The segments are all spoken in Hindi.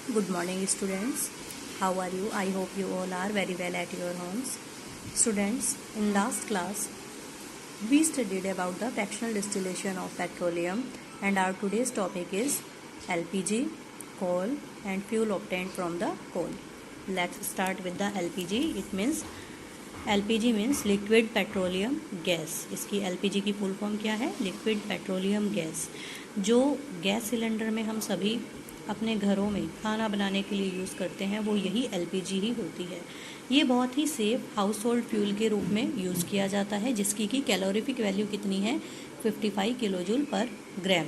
Good morning, students. How are you? I hope you all are very well at your homes. Students, in last class, we studied about the fractional distillation of petroleum, and our today's topic is LPG, coal, and fuel obtained from the coal. Let's start with the LPG. It means LPG means liquid petroleum gas. इसकी LPG की फुल फॉर्म क्या है? Liquid petroleum gas. जो गैस सिलेंडर में हम सभी अपने घरों में खाना बनाने के लिए यूज़ करते हैं वो यही LPG ही होती है. ये बहुत ही सेफ हाउस होल्ड फ्यूल के रूप में यूज़ किया जाता है, जिसकी की कैलोरीफिक वैल्यू कितनी है? 55 किलोजूल पर ग्राम.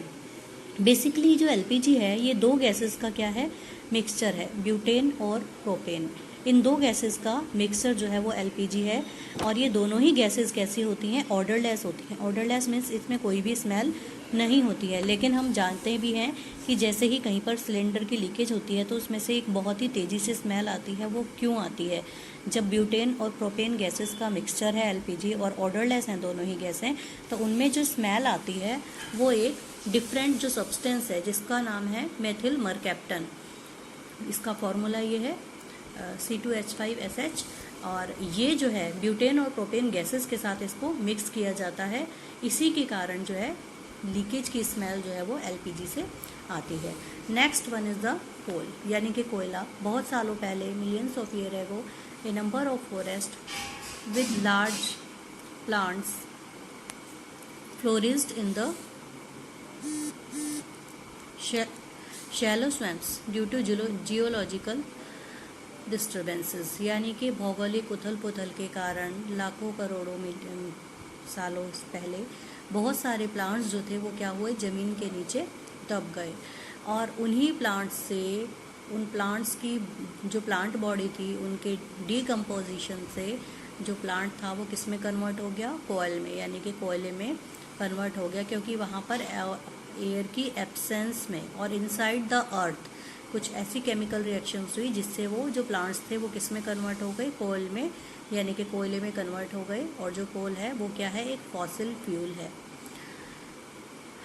बेसिकली जो LPG है ये दो गैसेस का क्या है? मिक्सचर है, ब्यूटेन और प्रोपेन. इन दो गैसेस का मिक्सचर जो है वो LPG है. और ये दोनों ही गैसेस कैसी होती हैं? ऑर्डरलेस होती हैं. ऑर्डरलेस मीन्स इसमें कोई भी स्मेल नहीं होती है. लेकिन हम जानते भी हैं कि जैसे ही कहीं पर सिलेंडर की लीकेज होती है तो उसमें से एक बहुत ही तेज़ी से स्मेल आती है. वो क्यों आती है? जब ब्यूटेन और प्रोपेन गैसेस का मिक्सचर है LPG और ऑर्डरलेस हैं दोनों ही गैसें, तो उनमें जो स्मेल आती है वो एक डिफरेंट जो सब्सटेंस है जिसका नाम है मेथिल मरकैप्टन. इसका फॉर्मूला ये है C2H5SH. और ये जो है ब्यूटेन और प्रोपेन गैसेस के साथ इसको मिक्स किया जाता है. इसी के कारण जो है लीकेज की स्मेल जो है वो LPG से आती है. Next one is the coal, यानी कि कोयला. बहुत सालों पहले, millions of year ago, a number of forest with large plants flourished in the shallow swamps due to geological disturbances. यानी कि भौगोलिक उथल पुथल के कारण लाखों करोड़ों मिलियन सालों पहले बहुत सारे प्लांट्स जो थे वो क्या हुए? ज़मीन के नीचे दब गए. और उन्हीं प्लांट्स से, उन प्लांट्स की जो प्लांट बॉडी थी उनके डीकम्पोजिशन से जो प्लांट था वो किस में कन्वर्ट हो गया? कोयल में, यानी कि कोयले में कन्वर्ट हो गया. क्योंकि वहाँ पर एयर की एब्सेंस में और इनसाइड द अर्थ कुछ ऐसी केमिकल रिएक्शंस हुई जिससे वो जो प्लांट्स थे वो किस में कन्वर्ट हो गए? कोयल में, यानी कि कोयले में कन्वर्ट हो गए. और जो कोल है वो क्या है? एक फॉसिल फ्यूल है.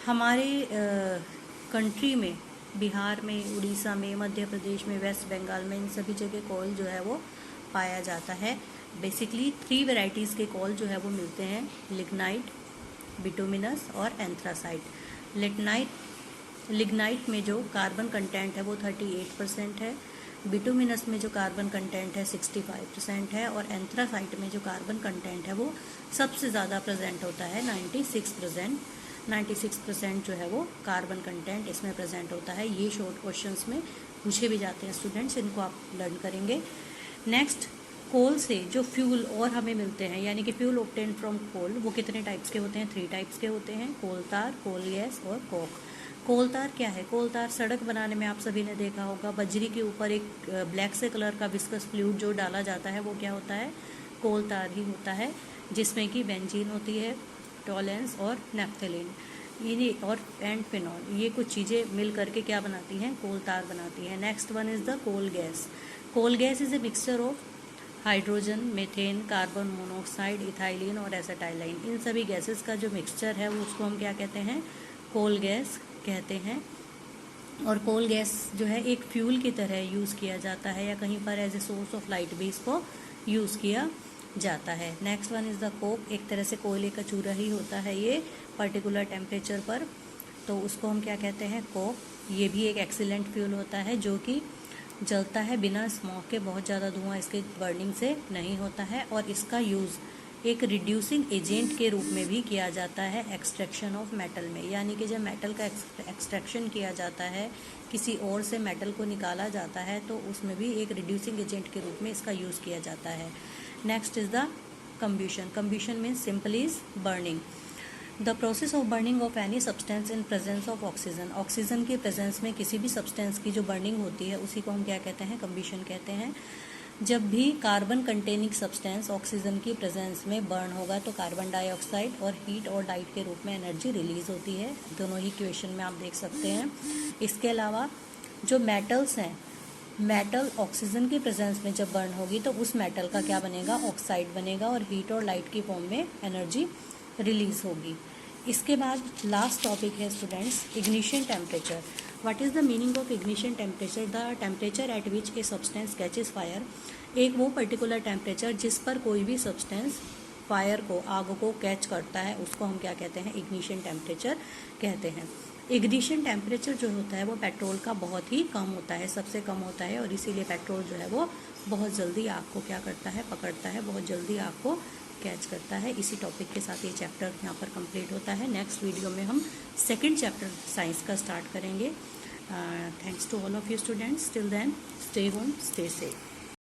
हमारे कंट्री में, बिहार में, उड़ीसा में, मध्य प्रदेश में, वेस्ट बंगाल में, इन सभी जगह कोल जो है वो पाया जाता है. बेसिकली 3 वेराइटीज़ के कोल जो है वो मिलते हैं: लिग्नाइट, बिटुमिनस और एंथ्रासाइट. लिग्नाइट में जो कार्बन कंटेंट है वो 38% है. बिटुमिनस में जो कार्बन कंटेंट है 65% है. और एंथ्रासाइट में जो कार्बन कंटेंट है वो सबसे ज़्यादा प्रेजेंट होता है, 96% जो है वो कार्बन कंटेंट इसमें प्रेजेंट होता है. ये शॉर्ट क्वेश्चंस में पूछे भी जाते हैं स्टूडेंट्स, इनको आप लर्न करेंगे. नेक्स्ट, कोल से जो फ्यूल और हमें मिलते हैं, यानी कि फ्यूल ऑब्टेन्ड फ्रॉम कोल, वो कितने टाइप्स के होते हैं? 3 टाइप्स के होते हैं: कोल तार, कोल गैस और कोक. कोल तार क्या है? कोल तार सड़क बनाने में आप सभी ने देखा होगा, बजरी के ऊपर एक ब्लैक से कलर का विस्कस फ्लूइड जो डाला जाता है वो क्या होता है? कोल तार ही होता है, जिसमें कि बेंजीन होती है, टॉलेंस और नेफ्थलीन ये और एंड फिनॉल, ये कुछ चीज़ें मिल करके क्या बनाती हैं? कोल तार बनाती हैं. Next one is the coal gas. Coal gas is a mixture of hydrogen, methane, carbon monoxide, ethylene और एसिटाइलिन. इन सभी गैसेस का जो मिक्सचर है वो उसको हम क्या कहते हैं? कोल गैस कहते हैं. और कोल गैस जो है एक फ्यूल की तरह यूज़ किया जाता है, या कहीं पर as a source of light भी इसको यूज़ किया जाता है. Next one is the coke. एक तरह से कोयले का चूरा ही होता है ये, पर्टिकुलर टेम्परेचर पर, तो उसको हम क्या कहते हैं? कोक. ये भी एक एक्सीलेंट फ्यूल होता है जो कि जलता है बिना स्मोक के, बहुत ज़्यादा धुआं इसके बर्निंग से नहीं होता है. और इसका यूज़ एक रिड्यूसिंग एजेंट के रूप में भी किया जाता है एक्सट्रैक्शन ऑफ मेटल में. यानी कि जब मेटल का एक्सट्रैक्शन किया जाता है, किसी और से मेटल को निकाला जाता है, तो उसमें भी एक रिड्यूसिंग एजेंट के रूप में इसका यूज़ किया जाता है. Next is the combustion. Combustion means simply is burning. The process of burning of any substance in presence of oxygen. Oxygen के प्रेजेंस में किसी भी सब्सटेंस की जो बर्निंग होती है उसी को हम क्या कहते हैं? कम्ब्यूशन कहते हैं. जब भी कार्बन कंटेनिंग सब्सटेंस ऑक्सीजन की प्रेजेंस में बर्न होगा तो कार्बन डाइऑक्साइड और हीट और लाइट के रूप में एनर्जी रिलीज होती है. दोनों ही इक्वेशन में आप देख सकते हैं. इसके अलावा जो मेटल्स हैं, मेटल ऑक्सीजन की प्रेजेंस में जब बर्न होगी तो उस मेटल का क्या बनेगा? ऑक्साइड बनेगा और हीट और लाइट की फॉर्म में एनर्जी रिलीज होगी. इसके बाद लास्ट टॉपिक है students ignition temperature. What is the meaning of ignition temperature? The temperature at which a substance catches fire. एक वो पर्टिकुलर टेम्परेचर जिस पर कोई भी सब्सटेंस फायर को, आग को कैच करता है, उसको हम क्या कहते हैं? इग्निशन टेम्परेचर कहते हैं। इग्निशन टेम्परेचर जो होता है वो पेट्रोल का बहुत ही कम होता है, सबसे कम होता है, और इसीलिए पेट्रोल जो है वो बहुत जल्दी आग को क्या करता है? पकड़ता है, बहुत जल्दी आग को कैच करता है। इसी टॉपिक के साथ ये चैप्टर यहाँ पर कंप्लीट होता है। नेक्स्ट वीडियो में हम सेकंड चैप्टर साइंस का स्टार्ट करेंगे। Thanks to all of you students. Till then stay home, stay safe.